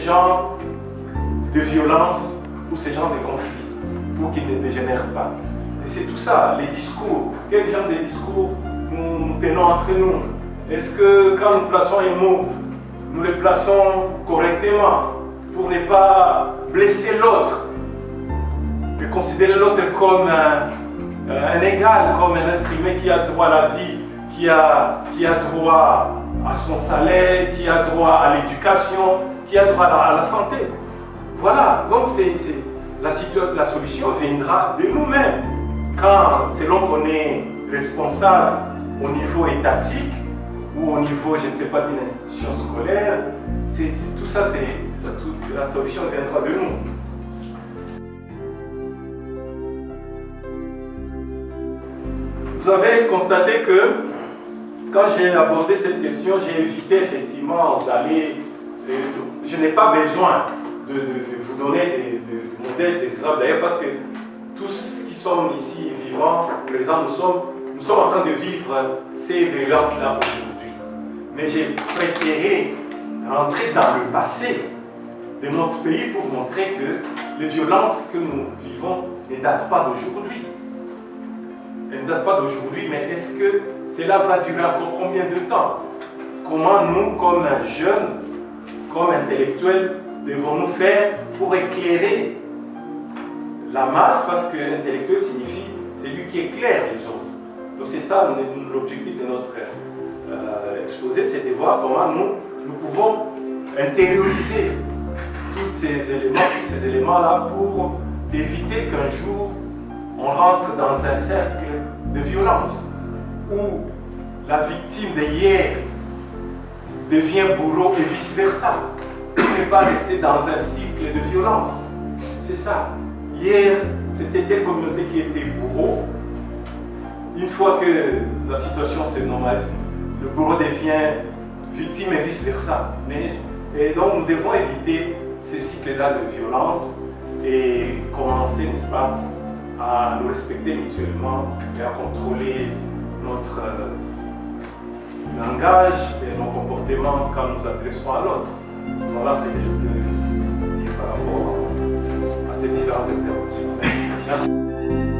genre de violence ou ce genre de conflit pour qu'ils ne dégénèrent pas. Et c'est tout ça, les discours. Quel genre de discours nous tenons entre nous? Est-ce que quand nous plaçons un mot, nous le plaçons correctement pour ne pas blesser l'autre, de considérer l'autre comme un égal, comme un être humain qui a droit à la vie, qui a droit à son salaire, qui a droit à l'éducation, qui a droit à la santé. Voilà, donc la solution viendra de nous-mêmes. Quand, selon qu'on est responsable au niveau étatique ou au niveau, je ne sais pas, d'une institution scolaire, tout ça, la solution viendra de nous. Vous avez constaté que quand j'ai abordé cette question, j'ai évité effectivement d'aller... Je n'ai pas besoin de vous donner des modèles, des exemples d'ailleurs, parce que tous qui sommes ici vivants, présents, nous sommes en train de vivre ces violences-là aujourd'hui. Mais j'ai préféré rentrer dans le passé de notre pays pour vous montrer que les violences que nous vivons ne datent pas d'aujourd'hui. Elles ne datent pas d'aujourd'hui, mais est-ce que cela va durer encore combien de temps? Comment nous, comme jeunes, comme intellectuels, devons-nous faire pour éclairer la masse? Parce que l'intellectuel signifie celui qui éclaire les autres. Donc c'est ça l'objectif de notre exposé, c'est de voir comment nous pouvons intérioriser tous ces éléments-là pour éviter qu'un jour on rentre dans un cercle de violence où la victime d'hier devient bourreau et vice-versa. On ne pas rester dans un cycle de violence. C'est ça. Hier, c'était telle communauté qui était bourreau. Une fois que la situation se normalise, le bourreau devient victime et vice-versa. Et donc, nous devons éviter ce cycle-là de violence et commencer, n'est-ce pas, à nous respecter mutuellement et à contrôler notre langage et nos comportements quand nous adressons à l'autre. Voilà ce que je peux dire par rapport à ces différentes interventions. Merci.